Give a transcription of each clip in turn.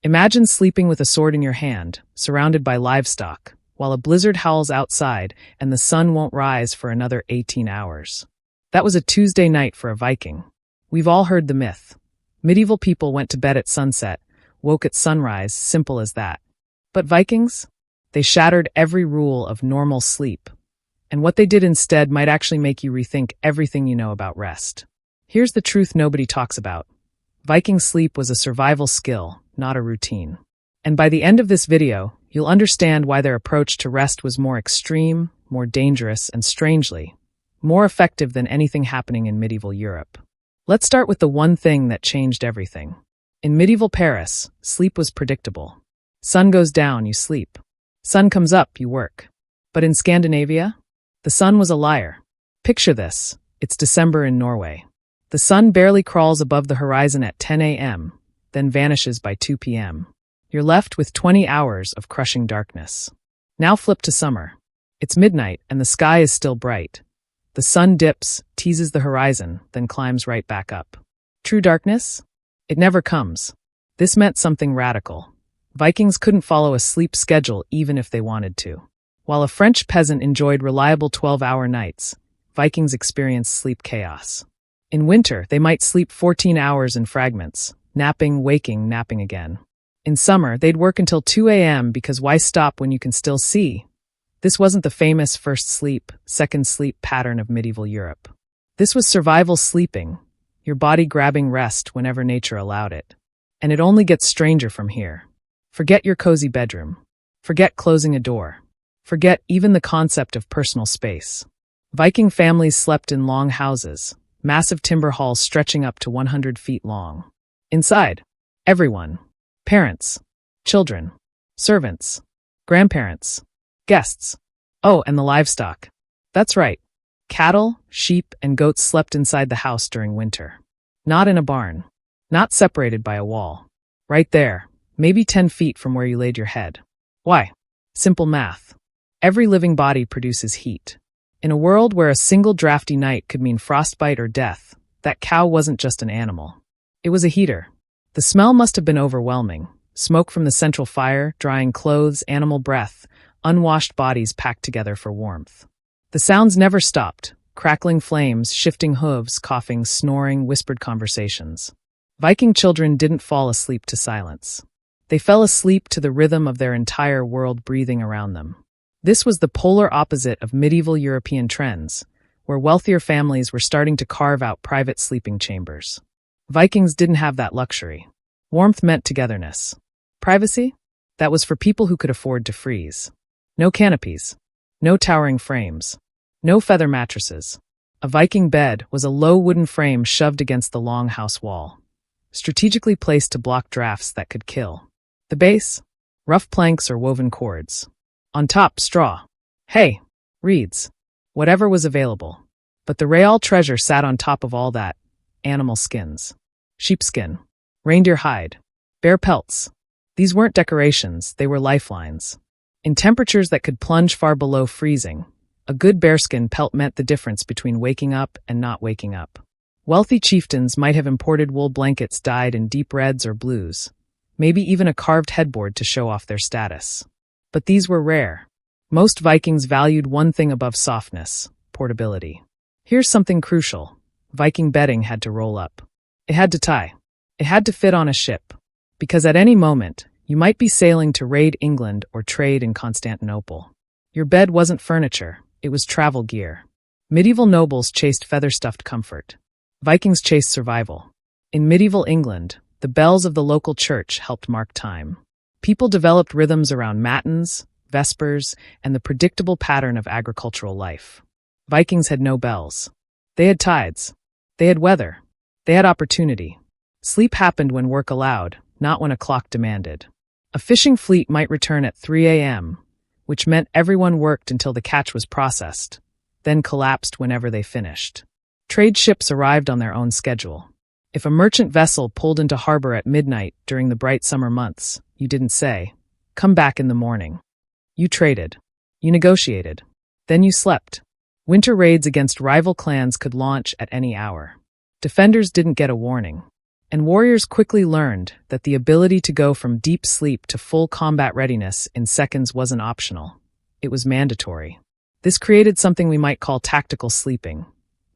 Imagine sleeping with a sword in your hand, surrounded by livestock, while a blizzard howls outside and the sun won't rise for another 18 hours. That was a Tuesday night for a Viking. We've all heard the myth. Medieval people went to bed at sunset, woke at sunrise, simple as that. But Vikings? They shattered every rule of normal sleep. And what they did instead might actually make you rethink everything you know about rest. Here's the truth nobody talks about. Viking sleep was a survival skill, not a routine. And by the end of this video, you'll understand why their approach to rest was more extreme, more dangerous, and strangely, more effective than anything happening in medieval Europe. Let's start with the one thing that changed everything. In medieval Paris, sleep was predictable. Sun goes down, you sleep. Sun comes up, you work. But in Scandinavia, the sun was a liar. Picture this. It's December in Norway. The sun barely crawls above the horizon at 10 a.m., then vanishes by 2 p.m. You're left with 20 hours of crushing darkness. Now flip to summer. It's midnight and the sky is still bright. The sun dips, teases the horizon, then climbs right back up. True darkness? It never comes. This meant something radical. Vikings couldn't follow a sleep schedule even if they wanted to. While a French peasant enjoyed reliable 12-hour nights, Vikings experienced sleep chaos. In winter, they might sleep 14 hours in fragments, napping, waking, napping again. In summer, they'd work until 2 a.m. because why stop when you can still see? This wasn't the famous first sleep, second sleep pattern of medieval Europe. This was survival sleeping, your body grabbing rest whenever nature allowed it. And it only gets stranger from here. Forget your cozy bedroom. Forget closing a door. Forget even the concept of personal space. Viking families slept in longhouses, massive timber halls stretching up to 100 feet long. Inside, everyone. Parents, children, servants, grandparents, guests. Oh, and the livestock. That's right. Cattle, sheep, and goats slept inside the house during winter. Not in a barn. Not separated by a wall. Right there, maybe 10 feet from where you laid your head. Why? Simple math. Every living body produces heat. In a world where a single drafty night could mean frostbite or death, that cow wasn't just an animal. It was a heater. The smell must have been overwhelming. Smoke from the central fire, drying clothes, animal breath, unwashed bodies packed together for warmth. The sounds never stopped. Crackling flames, shifting hooves, coughing, snoring, whispered conversations. Viking children didn't fall asleep to silence. They fell asleep to the rhythm of their entire world breathing around them. This was the polar opposite of medieval European trends, where wealthier families were starting to carve out private sleeping chambers. Vikings didn't have that luxury. Warmth meant togetherness. Privacy? That was for people who could afford to freeze. No canopies. No towering frames. No feather mattresses. A Viking bed was a low wooden frame shoved against the longhouse wall, strategically placed to block drafts that could kill. The base? Rough planks or woven cords. On top, straw. Hay. Reeds. Whatever was available. But the real treasure sat on top of all that. Animal skins. Sheepskin. Reindeer hide. Bear pelts. These weren't decorations, they were lifelines. In temperatures that could plunge far below freezing, a good bearskin pelt meant the difference between waking up and not waking up. Wealthy chieftains might have imported wool blankets dyed in deep reds or blues, maybe even a carved headboard to show off their status. But these were rare. Most Vikings valued one thing above softness: portability. Here's something crucial. Viking bedding had to roll up. It had to tie. It had to fit on a ship. Because at any moment, you might be sailing to raid England or trade in Constantinople. Your bed wasn't furniture, it was travel gear. Medieval nobles chased feather-stuffed comfort. Vikings chased survival. In medieval England, the bells of the local church helped mark time. People developed rhythms around matins, vespers, and the predictable pattern of agricultural life. Vikings had no bells. They had tides. They had weather. They had opportunity. Sleep happened when work allowed, not when a clock demanded. A fishing fleet might return at 3 a.m., which meant everyone worked until the catch was processed, then collapsed whenever they finished. Trade ships arrived on their own schedule. If a merchant vessel pulled into harbor at midnight during the bright summer months, you didn't say, "Come back in the morning." You traded. You negotiated. Then you slept. Winter raids against rival clans could launch at any hour. Defenders didn't get a warning. And warriors quickly learned that the ability to go from deep sleep to full combat readiness in seconds wasn't optional. It was mandatory. This created something we might call tactical sleeping.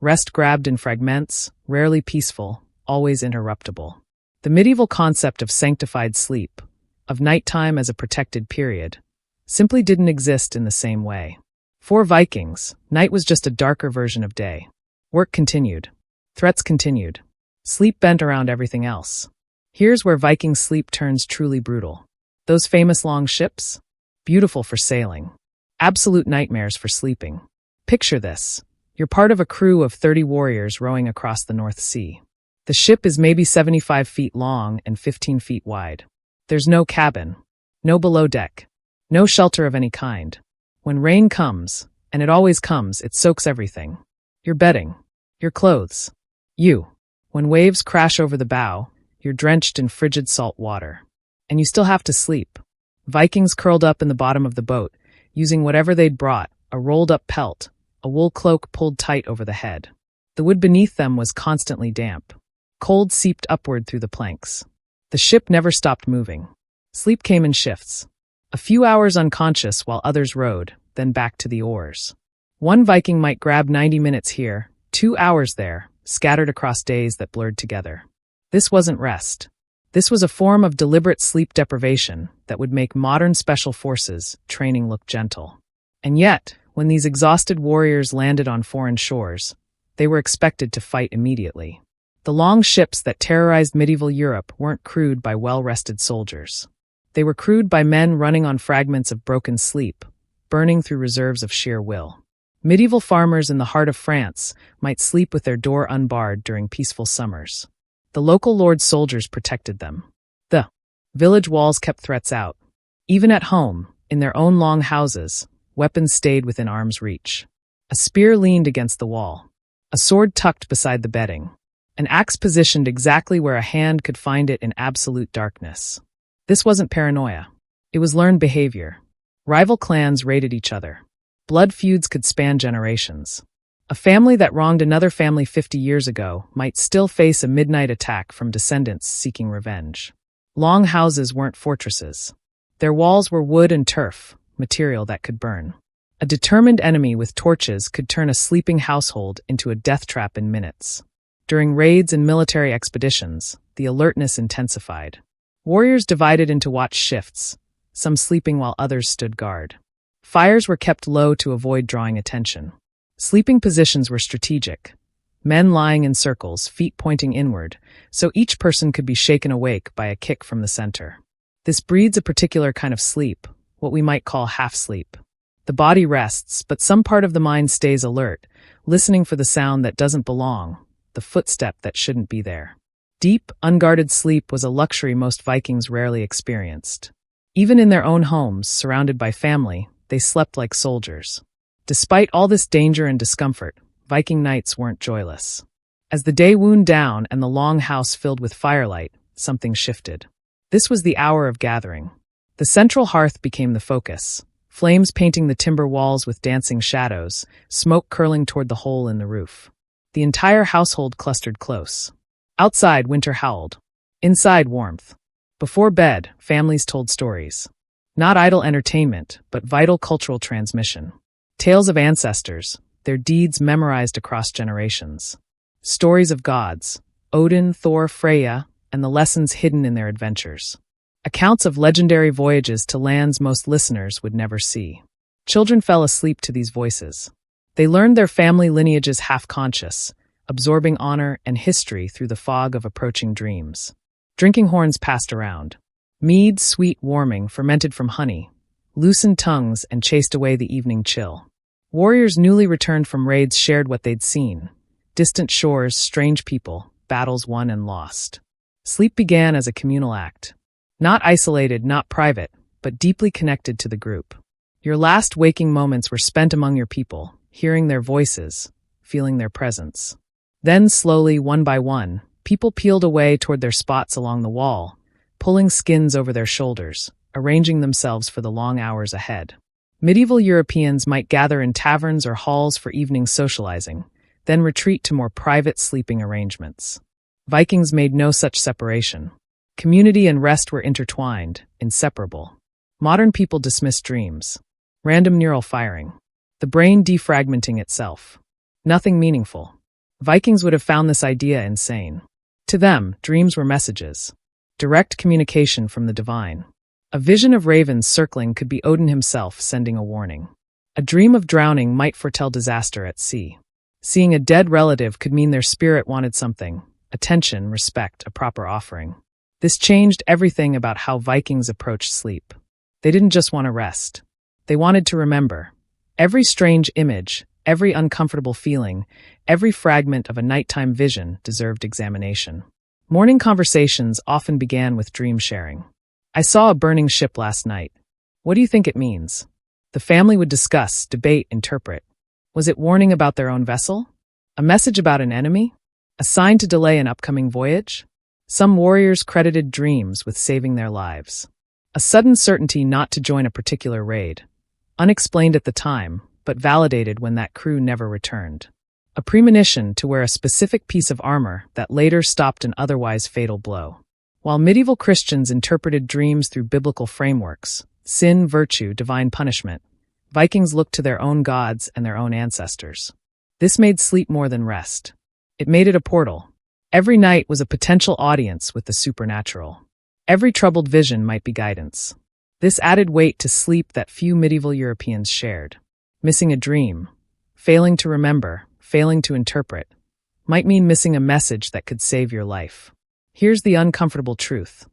Rest grabbed in fragments, rarely peaceful, always interruptible. The medieval concept of sanctified sleep, of nighttime as a protected period, simply didn't exist in the same way. For Vikings, night was just a darker version of day. Work continued. Threats continued. Sleep bent around everything else. Here's where Viking sleep turns truly brutal. Those famous long ships? Beautiful for sailing. Absolute nightmares for sleeping. Picture this. You're part of a crew of 30 warriors rowing across the North Sea. The ship is maybe 75 feet long and 15 feet wide. There's no cabin, no below deck, no shelter of any kind. When rain comes, and it always comes, it soaks everything. Your bedding, your clothes, you. When waves crash over the bow, you're drenched in frigid salt water. And you still have to sleep. Vikings curled up in the bottom of the boat, using whatever they'd brought, a rolled-up pelt, a wool cloak pulled tight over the head. The wood beneath them was constantly damp. Cold seeped upward through the planks. The ship never stopped moving. Sleep came in shifts. A few hours unconscious while others rowed, then back to the oars. One Viking might grab 90 minutes here, 2 hours there, scattered across days that blurred together. This wasn't rest. This was a form of deliberate sleep deprivation that would make modern special forces training look gentle. And yet, when these exhausted warriors landed on foreign shores, they were expected to fight immediately. The long ships that terrorized medieval Europe weren't crewed by well-rested soldiers. They were crewed by men running on fragments of broken sleep, burning through reserves of sheer will. Medieval farmers in the heart of France might sleep with their door unbarred during peaceful summers. The local lord's soldiers protected them. The village walls kept threats out. Even at home, in their own longhouses, weapons stayed within arm's reach. A spear leaned against the wall. A sword tucked beside the bedding. An axe positioned exactly where a hand could find it in absolute darkness. This wasn't paranoia. It was learned behavior. Rival clans raided each other. Blood feuds could span generations. A family that wronged another family 50 years ago might still face a midnight attack from descendants seeking revenge. Long houses weren't fortresses. Their walls were wood and turf, material that could burn. A determined enemy with torches could turn a sleeping household into a death trap in minutes. During raids and military expeditions, the alertness intensified. Warriors divided into watch shifts, some sleeping while others stood guard. Fires were kept low to avoid drawing attention. Sleeping positions were strategic. Men lying in circles, feet pointing inward, so each person could be shaken awake by a kick from the center. This breeds a particular kind of sleep, what we might call half-sleep. The body rests, but some part of the mind stays alert, listening for the sound that doesn't belong, the footstep that shouldn't be there. Deep, unguarded sleep was a luxury most Vikings rarely experienced. Even in their own homes, surrounded by family, they slept like soldiers. Despite all this danger and discomfort, Viking nights weren't joyless. As the day wound down and the Longhouse filled with firelight, something shifted. This was the hour of gathering. The central hearth became the focus, flames painting the timber walls with dancing shadows, smoke curling toward the hole in the roof. The entire household clustered close. Outside, winter howled. Inside, warmth. Before bed, families told stories. Not idle entertainment, but vital cultural transmission. Tales of ancestors, their deeds memorized across generations. Stories of gods, Odin, Thor, Freya, and the lessons hidden in their adventures. Accounts of legendary voyages to lands most listeners would never see. Children fell asleep to these voices. They learned their family lineages half-conscious, absorbing honor and history through the fog of approaching dreams. Drinking horns passed around. Mead, sweet, warming, fermented from honey, loosened tongues and chased away the evening chill. Warriors newly returned from raids shared what they'd seen. Distant shores, strange people, battles won and lost. Sleep began as a communal act. Not isolated, not private, but deeply connected to the group. Your last waking moments were spent among your people, hearing their voices, feeling their presence. Then slowly, one by one, people peeled away toward their spots along the wall, pulling skins over their shoulders, arranging themselves for the long hours ahead. Medieval Europeans might gather in taverns or halls for evening socializing, then retreat to more private sleeping arrangements. Vikings made no such separation. Community and rest were intertwined, inseparable. Modern people dismiss dreams. Random neural firing. The brain defragmenting itself. Nothing meaningful. Vikings would have found this idea insane. To them, dreams were messages. Direct communication from the divine. A vision of ravens circling could be Odin himself sending a warning. A dream of drowning might foretell disaster at sea. Seeing a dead relative could mean their spirit wanted something: attention, respect, a proper offering. This changed everything about how Vikings approached sleep. They didn't just want to rest. They wanted to remember. Every strange image, every uncomfortable feeling, every fragment of a nighttime vision deserved examination. Morning conversations often began with dream sharing. I saw a burning ship last night. What do you think it means? The family would discuss, debate, interpret. Was it warning about their own vessel? A message about an enemy? A sign to delay an upcoming voyage? Some warriors credited dreams with saving their lives. A sudden certainty not to join a particular raid. Unexplained at the time, but validated when that crew never returned. A premonition to wear a specific piece of armor that later stopped an otherwise fatal blow. While medieval Christians interpreted dreams through biblical frameworks, sin, virtue, divine punishment, Vikings looked to their own gods and their own ancestors. This made sleep more than rest. It made it a portal. Every night was a potential audience with the supernatural. Every troubled vision might be guidance. This added weight to sleep that few medieval Europeans shared. Missing a dream, failing to remember, failing to interpret, might mean missing a message that could save your life. Here's the uncomfortable truth.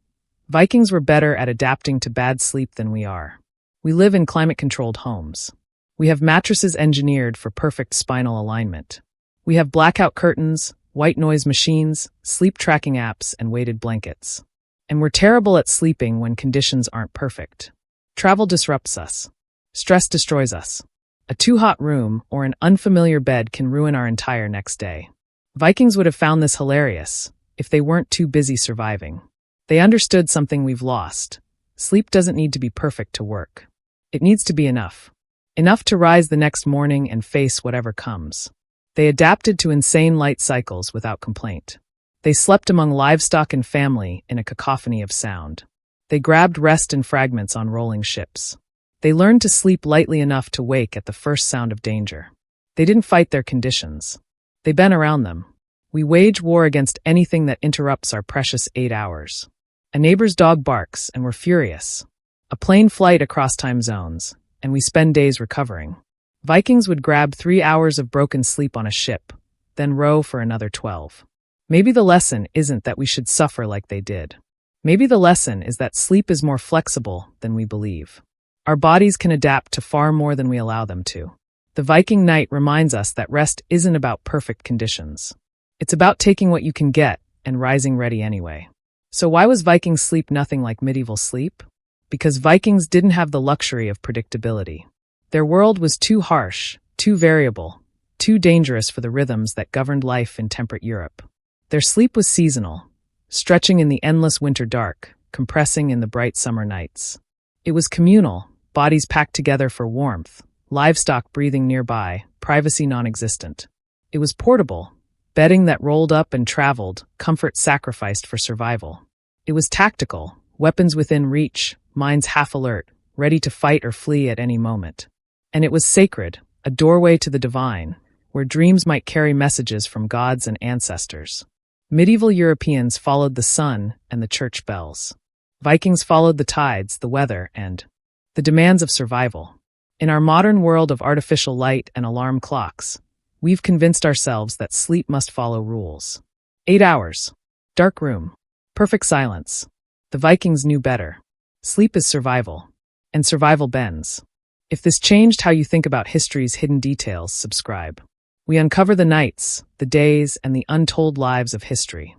Vikings were better at adapting to bad sleep than we are. We live in climate-controlled homes. We have mattresses engineered for perfect spinal alignment. We have blackout curtains, white noise machines, sleep tracking apps, and weighted blankets. And we're terrible at sleeping when conditions aren't perfect. Travel disrupts us. Stress destroys us. A too-hot room or an unfamiliar bed can ruin our entire next day. Vikings would have found this hilarious if they weren't too busy surviving. They understood something we've lost. Sleep doesn't need to be perfect to work. It needs to be enough. Enough to rise the next morning and face whatever comes. They adapted to insane light cycles without complaint. They slept among livestock and family in a cacophony of sound. They grabbed rest in fragments on rolling ships. They learned to sleep lightly enough to wake at the first sound of danger. They didn't fight their conditions. They bent around them. We wage war against anything that interrupts our precious 8 hours. A neighbor's dog barks, and we're furious. A plane flight across time zones, and we spend days recovering. Vikings would grab 3 hours of broken sleep on a ship, then row for another 12. Maybe the lesson isn't that we should suffer like they did. Maybe the lesson is that sleep is more flexible than we believe. Our bodies can adapt to far more than we allow them to. The Viking night reminds us that rest isn't about perfect conditions. It's about taking what you can get and rising ready anyway. So why was Viking sleep nothing like medieval sleep? Because Vikings didn't have the luxury of predictability. Their world was too harsh, too variable, too dangerous for the rhythms that governed life in temperate Europe. Their sleep was seasonal, stretching in the endless winter dark, compressing in the bright summer nights. It was communal, bodies packed together for warmth, livestock breathing nearby, privacy non-existent. It was portable, bedding that rolled up and traveled, comfort sacrificed for survival. It was tactical, weapons within reach, minds half alert, ready to fight or flee at any moment. And it was sacred, a doorway to the divine, where dreams might carry messages from gods and ancestors. Medieval Europeans followed the sun and the church bells. Vikings followed the tides, the weather, and the demands of survival. In our modern world of artificial light and alarm clocks, we've convinced ourselves that sleep must follow rules. 8 hours. Dark room. Perfect silence. The Vikings knew better. Sleep is survival. And survival bends. If this changed how you think about history's hidden details, subscribe. We uncover the nights, the days, and the untold lives of history.